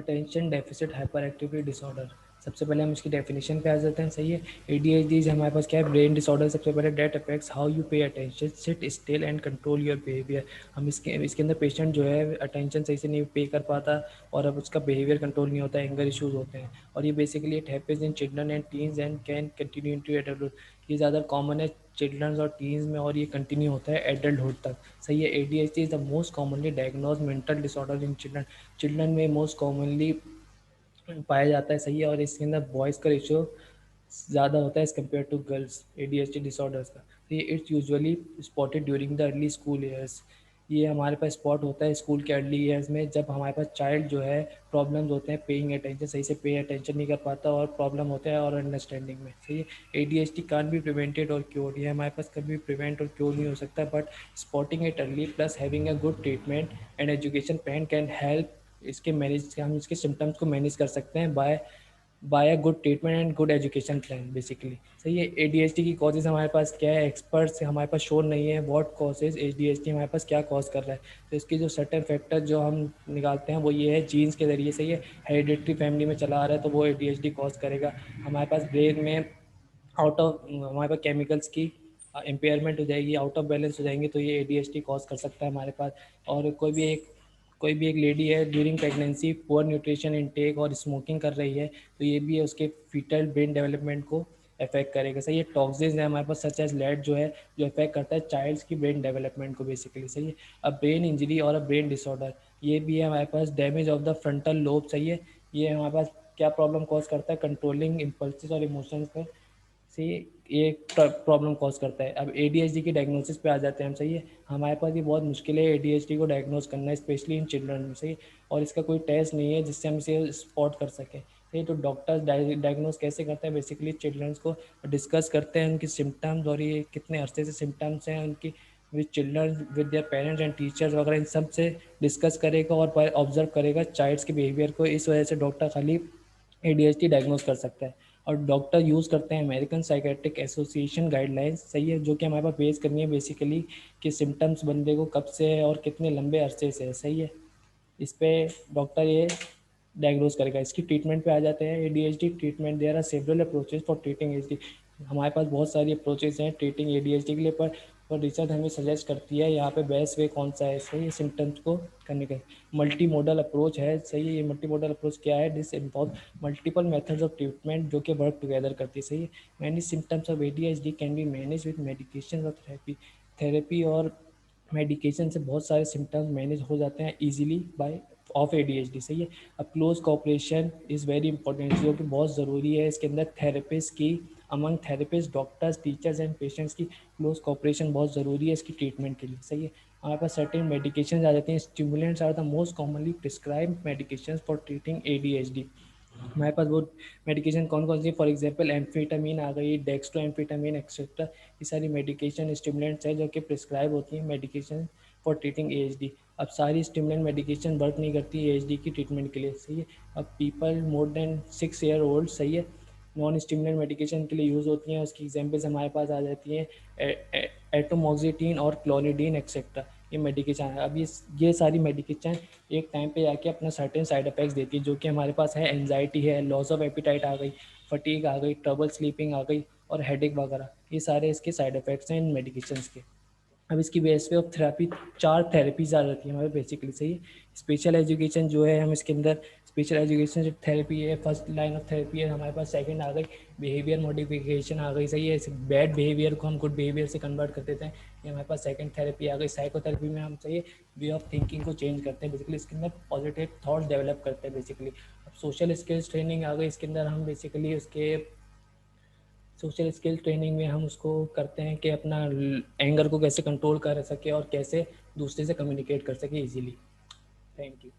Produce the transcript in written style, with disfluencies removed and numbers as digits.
Attention deficit hyper activity disorder. सबसे पहले हम इसकी डेफिनेशन पे आ जाते हैं। सही है, ADHD हमारे पास क्या है, ब्रेन डिसऑर्डर। सबसे पहले that affects how you pay attention, sit still and control your behaviour. हम इसके अंदर पेशेंट जो है अटेंशन सही से नहीं पे कर पाता और अब उसका बिहेवियर कंट्रोल नहीं होता, एंगर इश्यूज होते हैं। और ये basically it happens in children and teens and can continue into adulthood. ये ज़्यादा कॉमन है चिल्ड्रंस और टीन्स में और ये कंटिन्यू होता है एडल्टहुड तक। सही है, ADHD is the most commonly diagnose mental disorder in children. Children में मोस्ट कॉमनली पाया जाता है। सही है, और इसके अंदर बॉयज़ का रेशियो ज़्यादा होता है as compare to girls ADHD disorders का। तो ये it's usually spotted during the early school years. ये हमारे पास स्पॉट होता है स्कूल के अर्ली ईयर्स में, जब हमारे पास चाइल्ड जो है प्रॉब्लम्स होते हैं पेइंग अटेंशन, सही से पे अटेंशन नहीं कर पाता और प्रॉब्लम होता है और अंडरस्टैंडिंग में। सही है, ADHD कान बी प्रिवेंटेड और क्योर। ये हमारे पास कभी प्रिवेंट और क्योर नहीं हो सकता, but spotting it early plus having a good treatment and education plan can help इसके मैनेज, हम इसके सिम्टम्स को मैनेज कर सकते हैं by a good treatment and good education plan basically. सही है, ADHD की कॉजेज हमारे पास क्या है, एक्सपर्ट्स हमारे पास श्योर नहीं है व्हाट कॉजेज ADHD हमारे पास क्या कॉज कर रहा है। तो इसकी जो सर्टेन फैक्टर जो हम निकालते हैं वो ये है जीन्स के ज़रिए। सही है, हेरिडिटरी फैमिली में चला आ रहा है तो वो ADHD कॉज करेगा। हमारे पास ब्रेन में आउट ऑफ हमारे पास केमिकल्स की इम्पेयरमेंट हो जाएगी, आउट ऑफ बैलेंस हो जाएंगे, तो ये ADHD कॉज कर सकता है हमारे पास। और कोई भी एक लेडी है during pregnancy poor nutrition intake और स्मोकिंग कर रही है, तो ये भी है उसके फीटल ब्रेन डेवलपमेंट को अफेक्ट करेगा। सही है, टॉक्सिन्स है हमारे पास सच एज लेड जो है, जो अफेक्ट करता है चाइल्ड्स की ब्रेन डेवलपमेंट को बेसिकली। सही है, अब ब्रेन इंजरी और अ ब्रेन डिसऑर्डर, ये भी है हमारे पास damage of the frontal lobe. सही है, ये हमारे पास क्या प्रॉब्लम कॉज करता है, कंट्रोलिंग इम्पल्सिस और इमोशंस पर से ये प्रॉब्लम कॉज करता है। अब ADHD की डायग्नोसिस पे आ जाते हैं हम। सही है, हमारे पास ये बहुत मुश्किल है ADHD को डायग्नोज करना, स्पेशली इन चिल्ड्रन में। सही, और इसका कोई टेस्ट नहीं है जिससे हम इसे स्पॉट कर सकें। सही, तो डॉक्टर्स डायग्नोज कैसे करते हैं, बेसिकली चिल्ड्रंस को डिस्कस करते हैं उनकी सिम्टम्स और ये कितने अरसे से सिम्टम्स हैं उनकी with children with their parents and teachers वगैरह, इन सब से डिस्कस करेगा और ऑब्जर्व करेगा चाइल्ड्स के बिहेवियर को। इस वजह से डॉक्टर खाली ADHD डायग्नोज कर सकता है। और डॉक्टर यूज़ करते हैं अमेरिकन साइकेट्रिक एसोसिएशन गाइडलाइंस। सही है, जो कि हमारे पास बेस करनी है बेसिकली कि सिम्टम्स बंदे को कब से है और कितने लंबे अरसे से है। सही है, इस पे डॉक्टर ये डायग्नोज करेगा। इसकी ट्रीटमेंट पे आ जाते हैं। ADHD treatment, there are several approaches for treating ADHD। हमारे पास बहुत सारी अप्रोचेज हैं ट्रीटिंग ADHD के लिए, पर रिसर्च हमें सजेस्ट करती है यहाँ पे बेस्ट वे कौन सा है सही है सिम्टम्स को करने का। मल्टी मोडल अप्रोच है। सही है, ये मल्टी मोडल अप्रोच क्या है, this involve multiple methods of treatment जो कि वर्क टुगेदर करती है। सही है, many symptoms of ADHD can be manage with medication और थेरेपी और मेडिकेशन से बहुत सारे सिम्टम्स मैनेज हो जाते हैं इजीली बाय ऑफ ADHD। सही है, अब close cooperation is very important, जो कि बहुत ज़रूरी है इसके अंदर थेरेपिस्ट की, among therapist doctors teachers and patients की क्लोज कोऑपरेशन बहुत ज़रूरी है इसकी ट्रीटमेंट के लिए। सही है, हमारे पास सर्टेन मेडिकेशन आ जाती हैं। Stimulants are the most commonly prescribed medication for treating ADHD। हमारे पास वो मेडिकेशन कौन कौन सी, फॉर एग्जांपल एम्फेटामिन आ गई, डेक्स्ट्रो एम्फेटामिन एक्सेट्रा, ये सारी मेडिकेशन स्टिमुलेंट्स है जो कि प्रिस्क्राइब होती हैं मेडिकेशन फॉर ट्रीटिंग ADHD। अब सारी स्टिमुलेंट मेडिकेशन वर्क नहीं करती ADHD की ट्रीटमेंट के लिए। सही है, अब people more than 6 year old, सही है, नॉन स्टिमुलेंट मेडिकेशन के लिए यूज़ होती हैं। उसकी एग्जांपल्स हमारे पास आ जाती हैं एटोमोक्सिटिन और क्लोनिडीन एक्सेट्रा, ये मेडिकेशन है। अब ये सारी मेडिकेशन एक टाइम पे जाके अपना सर्टेन साइड इफेक्ट्स देती है, जो कि हमारे पास है एंजाइटी है, लॉस ऑफ एपिटाइट आ गई, फटीग आ गई, ट्रबल स्लीपिंग आ गई और हेडेक वगैरह, ये सारे इसके साइड इफेक्ट्स हैं इन मेडिकेशंस के। अब इसकी बेस पे ऑफ थेरेपी 4 थेरेपीज आ जाती है हमारे बेसिकली। सही है, स्पेशल एजुकेशन जो है हम इसके अंदर स्पेशल एजुकेशन थेरेपी है, फर्स्ट लाइन ऑफ थेरेपी है हमारे पास। सेकंड आ गई बिहेवियर मॉडिफिकेशन आ गई। सही है, बैड बिहेवियर को हम गुड बिहेवियर से कन्वर्ट कर देते हैं, ये हमारे पास सेकंड थेरेपी आ गई। साइकोथेरेपी में हम सही वे ऑफ थिंकिंग को चेंज करते हैं बेसिकली, इसके अंदर पॉजिटिव थॉट्स डेवलप करते हैं बेसिकली। अब सोशल स्किल्स ट्रेनिंग आ गई, इसके अंदर हम बेसिकली उसके सोशल स्किल ट्रेनिंग में हम उसको करते हैं कि अपना एंगर को कैसे कंट्रोल कर सके और कैसे दूसरे से कम्युनिकेट कर सके इजीली। Thank you.